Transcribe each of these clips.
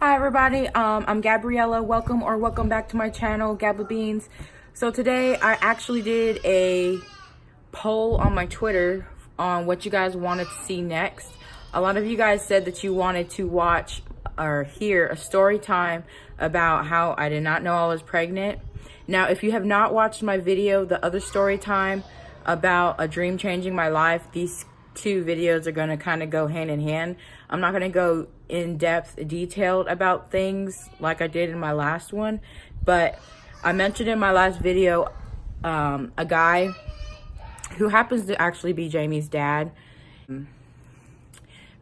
Hi everybody, I'm Gabriella. Welcome back to my channel, Gabba Beans. So today I actually did a poll on my Twitter on what you guys wanted to see next. A lot of you guys said that you wanted to watch or hear a story time about how I did not know I was pregnant. Now, if you have not watched my video, the other story time about a dream changing my life, these two videos are going to kind of go hand in hand. I'm not going to go in depth detailed about things like I did in my last one, but I mentioned in my last video a guy who happens to actually be Jamie's dad.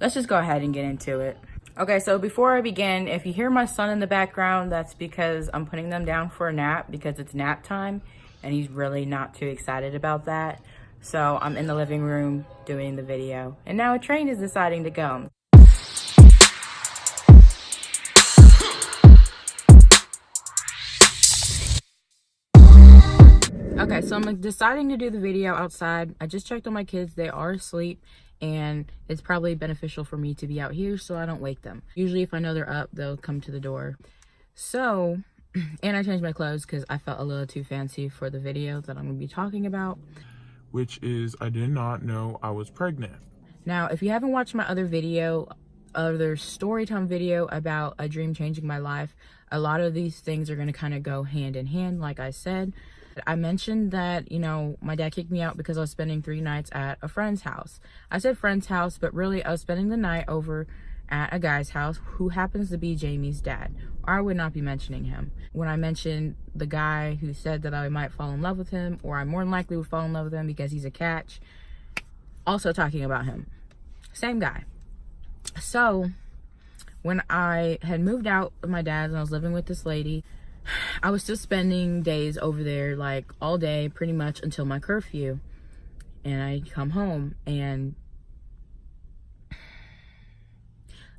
Let's just go ahead and get into it. Okay, so before I begin, if you hear my son in the background, that's because I'm putting them down for a nap because it's nap time and he's really not too excited about that. So I'm in the living room doing the video, and now a train is deciding to go. Okay, so I'm deciding to do the video outside. I just checked on my kids. They are asleep, and it's probably beneficial for me to be out here so I don't wake them. Usually if I know they're up, they'll come to the door. So, and I changed my clothes because I felt a little too fancy for the video that I'm going to be talking about. Which is, I did not know I was pregnant. Now, if you haven't watched my other video, other story time video about a dream changing my life, a lot of these things are going to kind of go hand in hand, like I said. I mentioned that, you know, my dad kicked me out because I was spending 3 nights at a friend's house. I said friend's house, but really I was spending the night over at a guy's house who happens to be Jamie's dad. Or I would not be mentioning him. When I mentioned the guy who said that I might fall in love with him, or I more than likely would fall in love with him because he's a catch, also talking about him. Same guy. So, when I had moved out with my dad and I was living with this lady, I was still spending days over there, like all day, pretty much until my curfew. And I come home and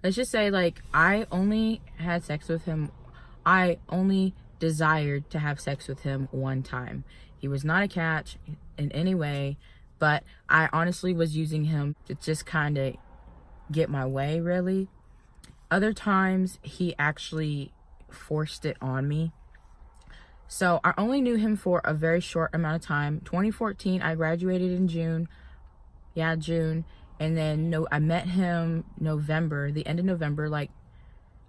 let's just say, like, I only had sex with him. I only desired to have sex with him one time. He was not a catch in any way, but I honestly was using him to just kind of get my way, really. Other times, he actually forced it on me. So I only knew him for a very short amount of time. 2014, I graduated in June. Yeah, June. And then I met him November, the end of November, like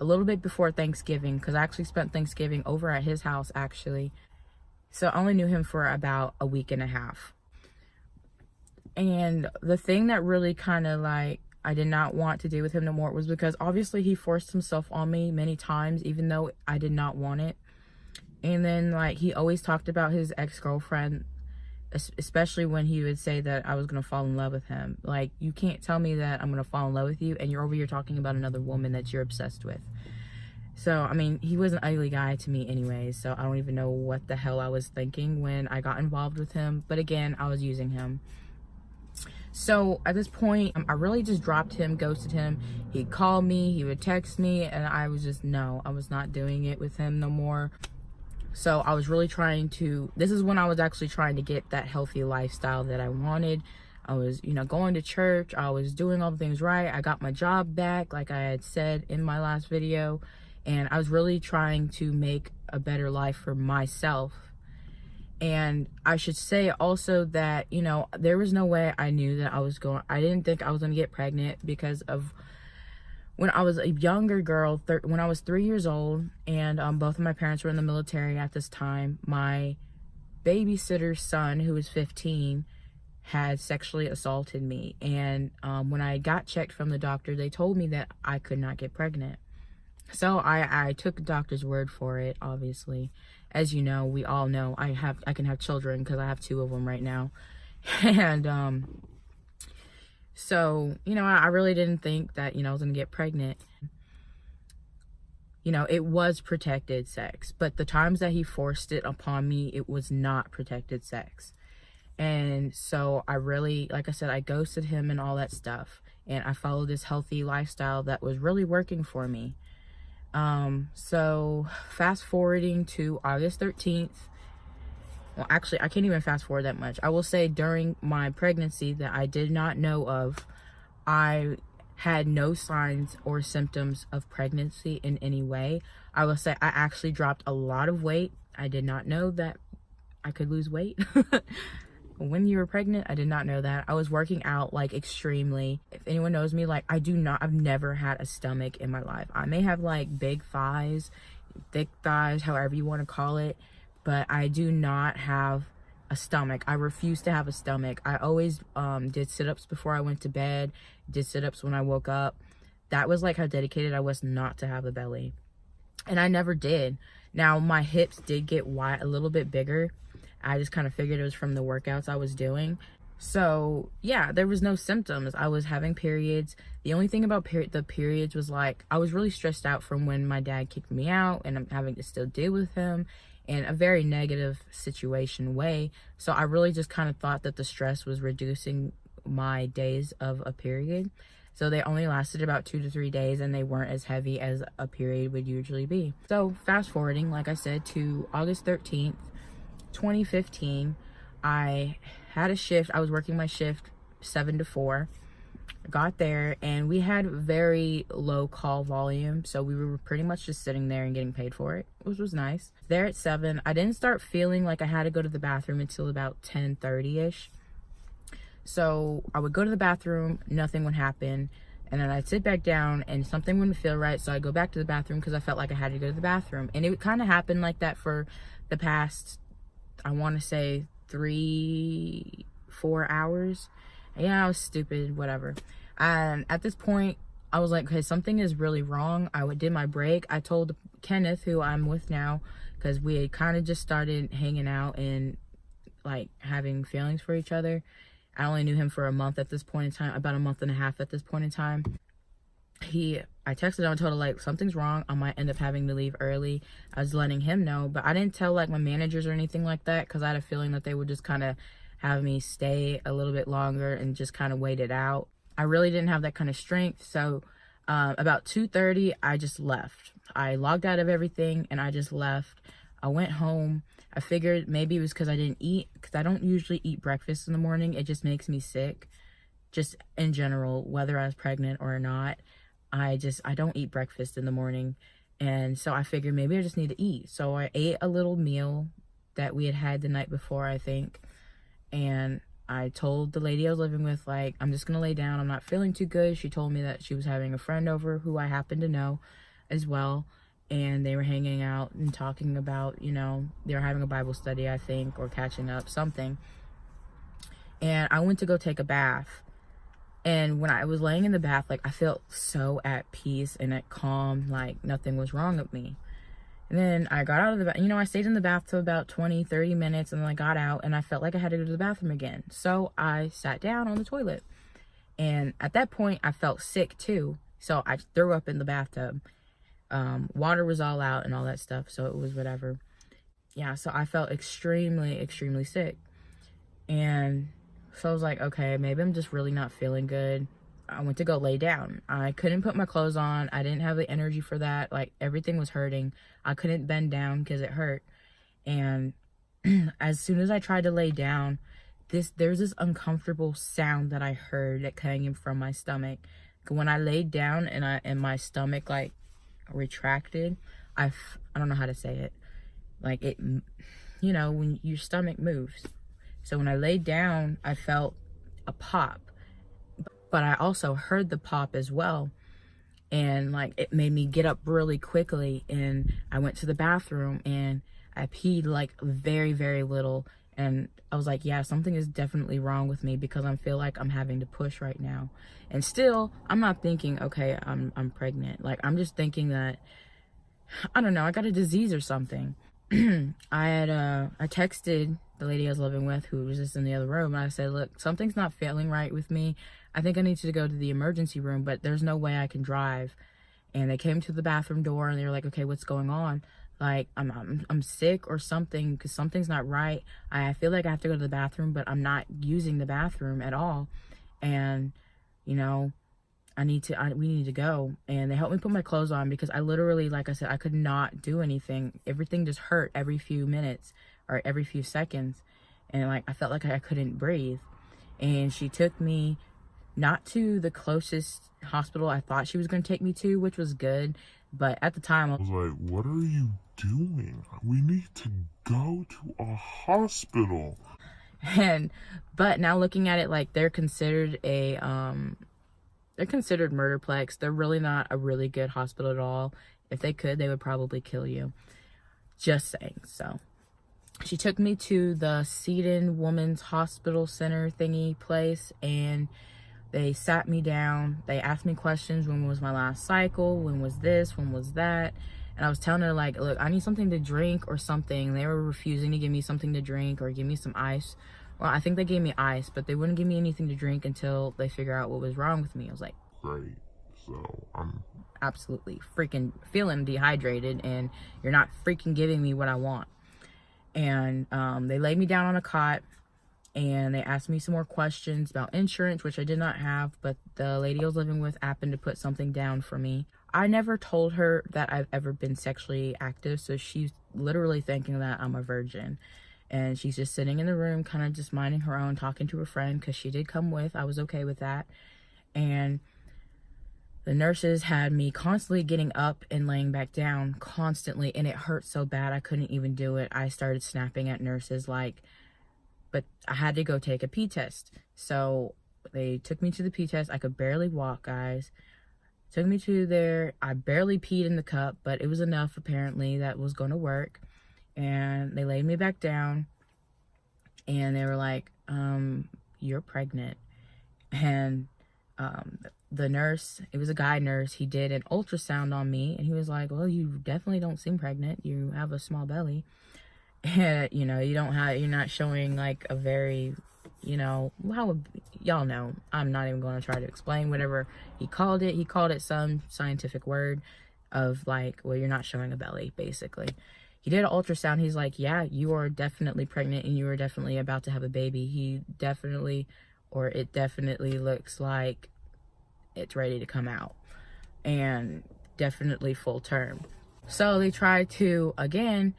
a little bit before Thanksgiving, because I actually spent Thanksgiving over at his house, actually. So I only knew him for about a week and a half. And the thing that really kind of like I did not want to do with him no more was because obviously he forced himself on me many times, even though I did not want it. And then, like, he always talked about his ex-girlfriend, especially when he would say that I was going to fall in love with him. Like, you can't tell me that I'm going to fall in love with you and you're over here talking about another woman that you're obsessed with. So, I mean, he was an ugly guy to me anyways, so I don't even know what the hell I was thinking when I got involved with him. But again, I was using him. So, at this point, I really just dropped him, ghosted him. He'd call me, he would text me, and I was just, no, I was not doing it with him no more. So I was really trying to, this is when I was actually trying to get that healthy lifestyle that I wanted. I was, you know, going to church. I was doing all the things right. I got my job back, like I had said in my last video. And I was really trying to make a better life for myself. And I should say also that, you know, there was no way I knew that I didn't think I was going to get pregnant because of when I was a younger girl, when I was 3 years old, and both of my parents were in the military at this time, my babysitter's son, who was 15, had sexually assaulted me. And when I got checked from the doctor, they told me that I could not get pregnant. So I took the doctor's word for it, obviously. As you know, we all know I can have children because I have 2 of them right now. And so, you know, I really didn't think that, you know, I was going to get pregnant. You know, it was protected sex, but the times that he forced it upon me, it was not protected sex. And so I really, like I said, I ghosted him and all that stuff. And I followed this healthy lifestyle that was really working for me. So fast forwarding to August 13th, well, actually, I can't even fast forward that much. I will say during my pregnancy that I did not know of, I had no signs or symptoms of pregnancy in any way. I will say I actually dropped a lot of weight. I did not know that I could lose weight when you were pregnant. I did not know that. I was working out like extremely. If anyone knows me, like I've never had a stomach in my life. I may have like big thighs, thick thighs, however you want to call it, but I do not have a stomach. I refuse to have a stomach. I always did sit-ups before I went to bed, did sit-ups when I woke up. That was like how dedicated I was not to have a belly. And I never did. Now my hips did get wide, a little bit bigger. I just kind of figured it was from the workouts I was doing. So yeah, there was no symptoms. I was having periods. The only thing about the periods was like, I was really stressed out from when my dad kicked me out and I'm having to still deal with him in a very negative situation way. So I really just kind of thought that the stress was reducing my days of a period. So they only lasted about 2 to 3 days and they weren't as heavy as a period would usually be. So fast forwarding, like I said, to August 13th, 2015, I had a shift. I was working my shift 7 to 4. Got there and we had very low call volume, so we were pretty much just sitting there and getting paid for it, which was nice. There at 7, I didn't start feeling like I had to go to the bathroom until about 10:30ish. So I would go to the bathroom, nothing would happen, and then I'd sit back down and something wouldn't feel right, so I'd go back to the bathroom because I felt like I had to go to the bathroom. And it kind of happened like that for the past, I want to say 3-4 hours. Yeah, I was stupid, whatever. And at this point, I was like, okay, something is really wrong. I did my break. I told Kenneth, who I'm with now, because we had kind of just started hanging out and like having feelings for each other. I only knew him for a month at this point in time, about a month and a half at this point in time. I texted him and told him like, something's wrong. I might end up having to leave early. I was letting him know, but I didn't tell like my managers or anything like that because I had a feeling that they would just kind of have me stay a little bit longer and just kind of wait it out. I really didn't have that kind of strength. So about 2:30, I just left. I logged out of everything and I just left. I went home. I figured maybe it was because I didn't eat, because I don't usually eat breakfast in the morning. It just makes me sick, just in general, whether I was pregnant or not. I don't eat breakfast in the morning. And so I figured maybe I just need to eat. So I ate a little meal that we had the night before, I think. And I told the lady I was living with, like, I'm just going to lay down. I'm not feeling too good. She told me that she was having a friend over who I happen to know as well. And they were hanging out and talking about, you know, they were having a Bible study, I think, or catching up, something. And I went to go take a bath. And when I was laying in the bath, like, I felt so at peace and at calm, like nothing was wrong with me. And then I got out of the bath. You know, I stayed in the bathtub about 20-30 minutes and then I got out and I felt like I had to go to the bathroom again. So I sat down on the toilet. And at that point, I felt sick too. So I threw up in the bathtub. Water was all out and all that stuff, so it was whatever. Yeah, so I felt extremely, extremely sick. And so I was like, okay, maybe I'm just really not feeling good. I went to go lay down. I couldn't put my clothes on. I didn't have the energy for that. Like, everything was hurting. I couldn't bend down because it hurt. And as soon as I tried to lay down, there's this uncomfortable sound that I heard that came from my stomach. When I laid down and my stomach like retracted, I don't know how to say it, like it, you know, when your stomach moves. So when I laid down, I felt a pop, but I also heard the pop as well, and like it made me get up really quickly. And I went to the bathroom and I peed like very, very little, and I was like, yeah, something is definitely wrong with me because I feel like I'm having to push right now. And still, I'm not thinking, okay, I'm pregnant. Like, I'm just thinking that, I don't know, I got a disease or something. I texted the lady I was living with, who was just in the other room, and I said, look, something's not feeling right with me. I think I need to go to the emergency room, but there's no way I can drive. And they came to the bathroom door and they were like, okay, what's going on? Like, I'm sick or something, because something's not right. I feel like I have to go to the bathroom, but I'm not using the bathroom at all. And, you know, we need to go. And they helped me put my clothes on because I literally, like I said, I could not do anything. Everything just hurt every few minutes or every few seconds. And like, I felt like I couldn't breathe. And she took me not to the closest hospital I thought she was going to take me to, which was good. But at the time, I was like, what are you doing? We need to go to a hospital. But now looking at it, like, they're considered murderplex. They're really not a really good hospital at all. If they could, they would probably kill you. Just saying. So she took me to the Seton Women's Hospital Center thingy place, and they sat me down. They asked me questions. When was my last cycle? When was this? When was that? And I was telling her, like, look, I need something to drink or something. They were refusing to give me something to drink or give me some ice. Well, I think they gave me ice, but they wouldn't give me anything to drink until they figure out what was wrong with me. I was like, great. So I'm absolutely freaking feeling dehydrated, and you're not freaking giving me what I want. And they laid me down on a cot, and they asked me some more questions about insurance, which I did not have, but the lady I was living with happened to put something down for me. I never told her that I've ever been sexually active, so she's literally thinking that I'm a virgin. And she's just sitting in the room, kind of just minding her own, talking to her friend, because she did come with. I was okay with that. And the nurses had me constantly getting up and laying back down, constantly, and it hurt so bad I couldn't even do it. I started snapping at nurses, like, but I had to go take a pee test. So they took me to the pee test. I could barely walk, guys. Took me to there. I barely peed in the cup, but it was enough, apparently, that was going to work. And they laid me back down, and they were like, you're pregnant. And the nurse, it was a guy nurse, he did an ultrasound on me, and he was like, well, you definitely don't seem pregnant. You have a small belly. And, you know, you're not showing, like, a very, you know, y'all know. I'm not even going to try to explain whatever he called it. He called it some scientific word of, like, well, you're not showing a belly, basically. He did an ultrasound. He's like, yeah, you are definitely pregnant, and you are definitely about to have a baby. It definitely looks like it's ready to come out, and definitely full term. So they tried to, again,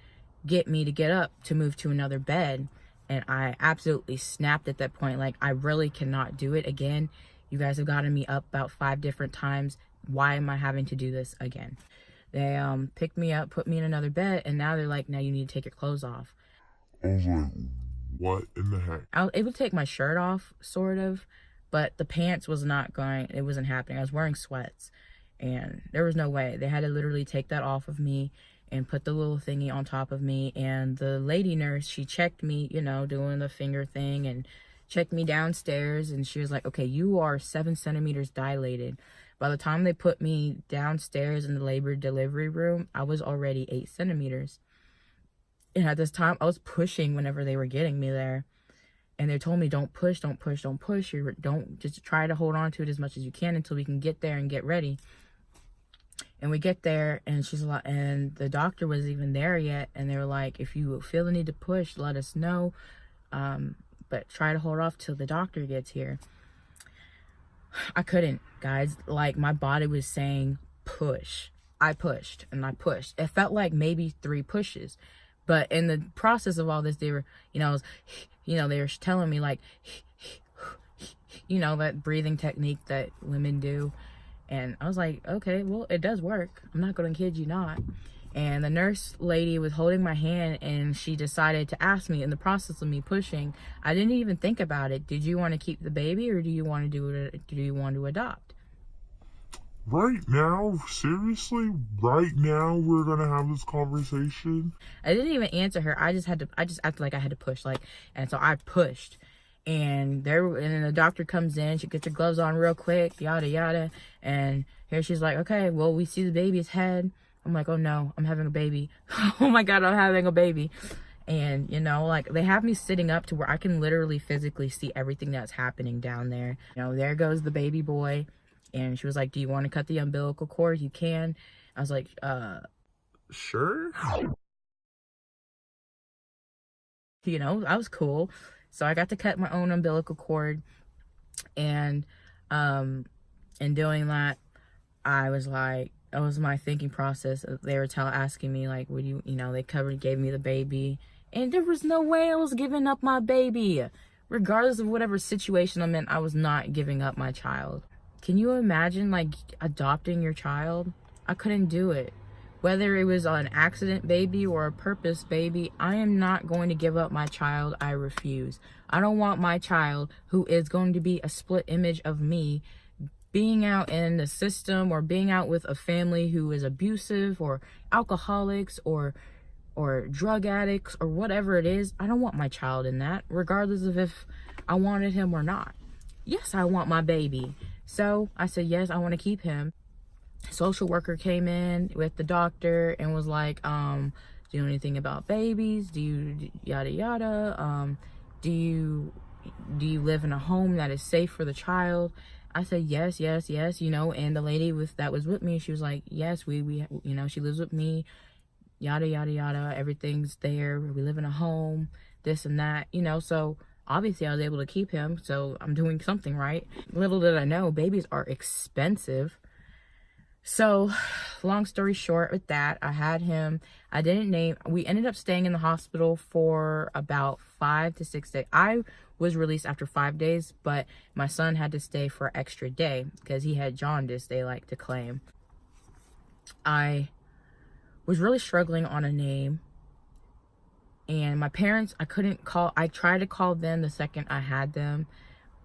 get me to get up to move to another bed, and I absolutely snapped at that point. Like, I really cannot do it again. You guys have gotten me up about 5 different times. Why am I having to do this again? They picked me up, put me in another bed, and now they're like, now you need to take your clothes off. I was like, what in the heck? I was able to take my shirt off, sort of, but the pants was not going, it wasn't happening. I was wearing sweats, and there was no way. They had to literally take that off of me and put the little thingy on top of me. And the lady nurse, she checked me, you know, doing the finger thing, and checked me downstairs, and she was like, okay, you are 7 centimeters dilated. By the time they put me downstairs in the labor delivery room, I was already 8 centimeters. And at this time, I was pushing whenever they were getting me there. And they told me, don't push, don't push, don't push. Don't, just try to hold on to it as much as you can until we can get there and get ready. And we get there, and she's like, and the doctor wasn't even there yet. And they were like, if you feel the need to push, let us know. But try to hold off till the doctor gets here. I couldn't, guys. Like, my body was saying push. I pushed and I pushed. It felt like maybe 3 pushes. But in the process of all this, they were, they were telling me, like, that breathing technique that women do. And I was like, okay, well, it does work. I'm not going to kid you not. And the nurse lady was holding my hand, and she decided to ask me in the process of me pushing. I didn't even think about it. Did you want to keep the baby, or do you want to adopt? Right now? Seriously? Right now we're gonna have this conversation? I didn't even answer her. I just acted like I had to push, and so I pushed. And then the doctor comes in, she gets her gloves on real quick, yada yada. And here she's like, okay, well, we see the baby's head. I'm like, oh no, I'm having a baby. Oh my God, I'm having a baby. And, they have me sitting up to where I can literally physically see everything that's happening down there. There goes the baby boy. And she was like, do you want to cut the umbilical cord? You can. I was like, sure. I was cool. So I got to cut my own umbilical cord. And in doing that, I was like, that was my thinking process. They were asking me, like, would they gave me the baby. And there was no way I was giving up my baby. regardless of whatever situation I'm in, I was not giving up my child. Can you imagine like adopting your child? I couldn't do it. Whether it was an accident baby or a purpose baby, I am not going to give up my child. I refuse. I don't want my child, who is going to be a split image of me, being out in the system or being out with a family who is abusive or alcoholics or drug addicts or whatever it is. I don't want my child in that, regardless of if I wanted him or not. Yes, I want my baby. So I said, yes, I want to keep him. Social worker came in with the doctor and was like, do you know anything about babies? Do you yada yada? Do you live in a home that is safe for the child? I said, yes, you know, and the lady that was with me, she was like, yes, we you know, she lives with me, yada yada yada, everything's there, we live in a home, this and that, you know. So obviously I was able to keep him, so I'm doing something right. Little did I know, babies are expensive. So long story short with that, I had him. I didn't name, we ended up staying in the hospital for about 5 to 6 days. I was released after 5 days, but my son had to stay for an extra day because he had jaundice, they like to claim. I was really struggling on a name, and my parents, I tried to call them the second I had them,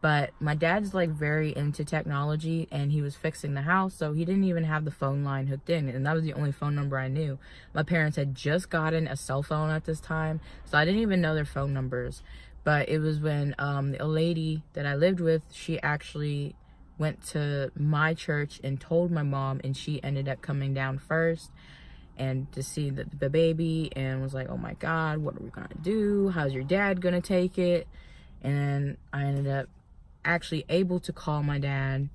but my dad's like very into technology and he was fixing the house, so he didn't even have the phone line hooked in, and that was the only phone number I knew. My parents had just gotten a cell phone at this time, so I didn't even know their phone numbers. But it was when a lady that I lived with, she actually went to my church and told my mom, and she ended up coming down first and to see the baby, and was like, oh my God, what are we gonna do? How's your dad gonna take it? And then I ended up actually able to call my dad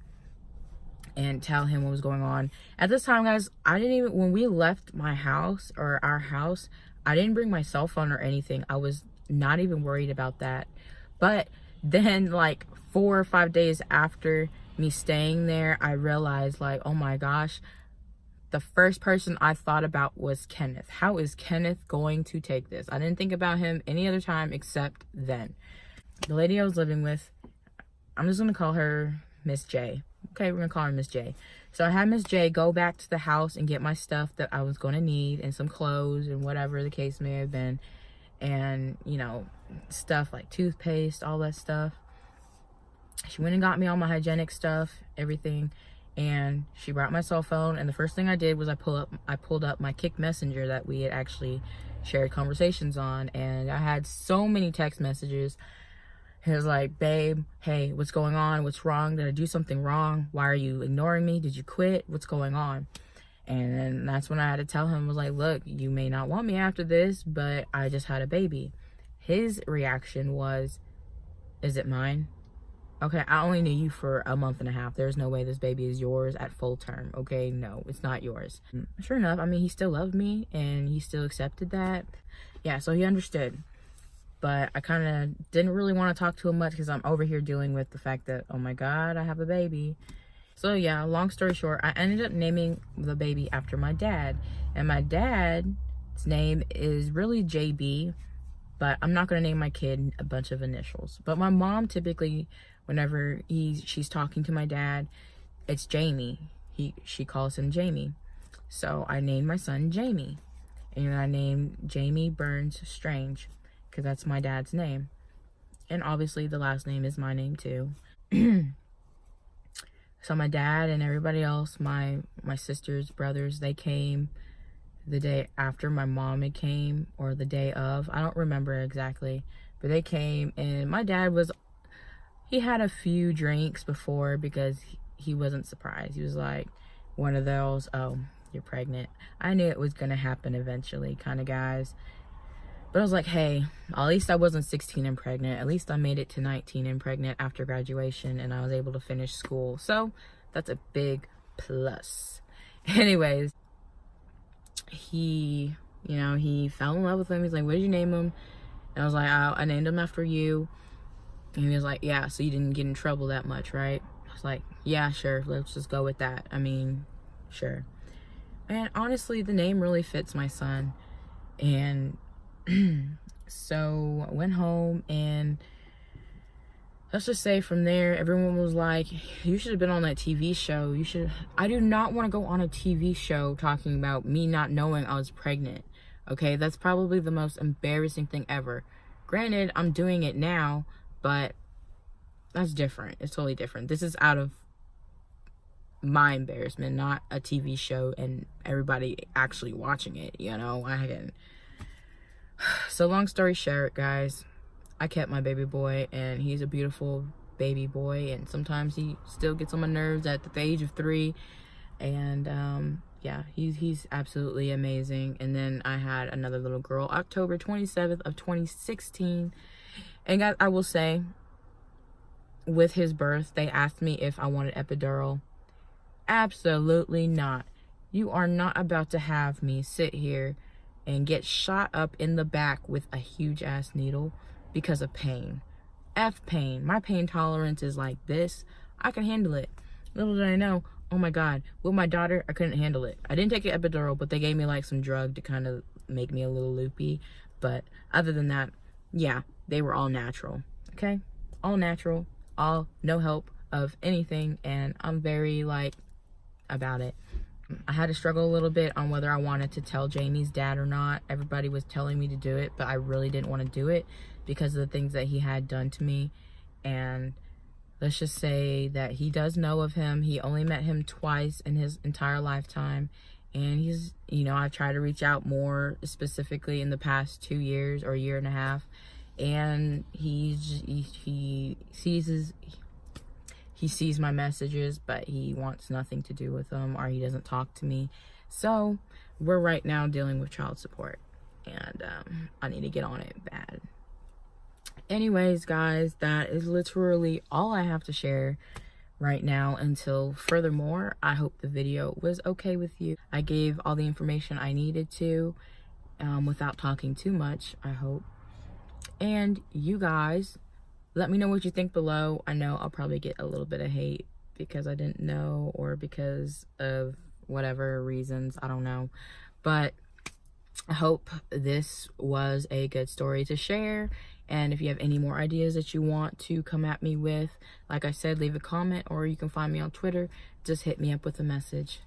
and tell him what was going on. At this time, guys, when we left my house, or our house, I didn't bring my cell phone or anything. I was not even worried about that. But then like 4 or 5 days after me staying there, I realized, like, oh my gosh, the first person I thought about was Kenneth. How is Kenneth going to take this? I didn't think about him any other time except then. The lady I was living with, I'm just going to call her Miss J. Okay, we're going to call her Miss J. So I had Miss J go back to the house and get my stuff that I was going to need, and some clothes and whatever the case may have been. And, you know, stuff like toothpaste, all that stuff. She went and got me all my hygienic stuff, everything. And she brought my cell phone, and the first thing I did was I pulled up my Kick Messenger that we had actually shared conversations on, and I had so many text messages. He was like, babe, hey, what's going on? What's wrong? Did I do something wrong? Why are you ignoring me? Did you quit? What's going on? And then that's when I had to tell him, was like, look, you may not want me after this, but I just had a baby. His reaction was, is it mine? Okay, I only knew you for a month and a half. There's no way this baby is yours at full term. Okay, no, it's not yours. Sure enough, I mean, he still loved me and he still accepted that. Yeah, so he understood. But I kind of didn't really want to talk to him much because I'm over here dealing with the fact that, oh my God, I have a baby. So yeah, long story short, I ended up naming the baby after my dad. And my dad's name is really JB, but I'm not going to name my kid a bunch of initials. But my mom typically, whenever she's talking to my dad, it's Jamie. She calls him Jamie. So I named my son Jamie. And I named Jamie Burns Strange, because that's my dad's name. And obviously the last name is my name too. So my dad and everybody else, my sisters, brothers, they came the day after my mom had came, or the day of. I don't remember exactly, but they came, and my dad he had a few drinks before because he wasn't surprised. He was like one of those, oh, you're pregnant. I knew it was going to happen eventually kind of guys. But I was like, hey, at least I wasn't 16 and pregnant. At least I made it to 19 and pregnant after graduation, and I was able to finish school. So that's a big plus. Anyways, he fell in love with him. He's like, what did you name him? And I was like, oh, I named him after you. And he was like, yeah, so you didn't get in trouble that much, right? I was like, yeah, sure, let's just go with that. I mean, sure. And honestly, the name really fits my son. And so I went home, and let's just say from there, everyone was like, you should have been on that TV show. I do not want to go on a TV show talking about me not knowing I was pregnant. Okay, that's probably the most embarrassing thing ever. Granted, I'm doing it now, but that's different. It's totally different. This is out of my embarrassment, not a TV show and everybody actually watching it, you know. So long story short, guys, I kept my baby boy, and he's a beautiful baby boy, and sometimes he still gets on my nerves at the age of 3, and yeah, he's absolutely amazing. And then I had another little girl, October 27th of 2016, and guys, I will say, with his birth, they asked me if I wanted epidural. Absolutely not. You are not about to have me sit here and get shot up in the back with a huge ass needle because of pain. Pain. My pain tolerance is like this. I can handle it. Little did I know, oh my God, with my daughter, I couldn't handle it. I didn't take an epidural, but they gave me like some drug to kind of make me a little loopy. But other than that, yeah, they were all natural. Okay? All natural. All no help of anything. And I'm very like about it. I had to struggle a little bit on whether I wanted to tell Jamie's dad or not. Everybody was telling me to do it, but I really didn't want to do it because of the things that he had done to me. And let's just say that he does know of him. He only met him twice in his entire lifetime. And he's, you know, I've tried to reach out more specifically in the past 2 years or a year and a half. And he sees my messages, but he wants nothing to do with them, or he doesn't talk to me. So we're right now dealing with child support, and I need to get on it bad. Anyways, guys, that is literally all I have to share right now until furthermore. I hope the video was okay with you. I gave all the information I needed to without talking too much, I hope. And you guys, let me know what you think below. I know I'll probably get a little bit of hate because I didn't know, or because of whatever reasons, I don't know. But I hope this was a good story to share. And if you have any more ideas that you want to come at me with, like I said, leave a comment, or you can find me on Twitter. Just hit me up with a message.